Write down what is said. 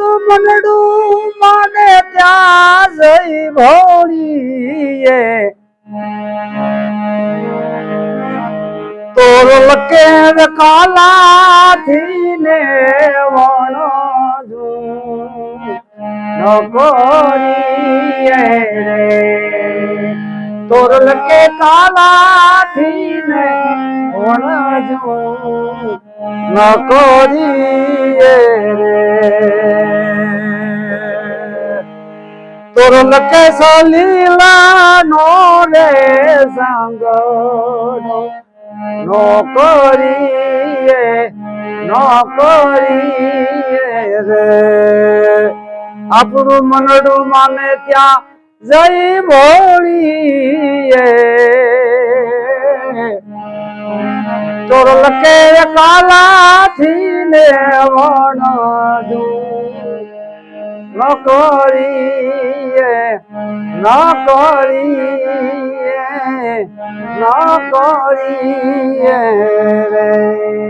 બધું મનડું માને ત્યાં જઈ ભોળીએ તોરલ કેર કાલાથી ને વણજો નકોરીએ રે તોરલ કે કાલાથી ને વણજો નકોરીએ રે તોરલ કે સલીલા નો રે સંગડો નોકરીએ રે આપણું મનડું માને ત્યાં જઈ ભોળીએ તોરલ કે કાલાથી ને વણજો નોકરીએ રે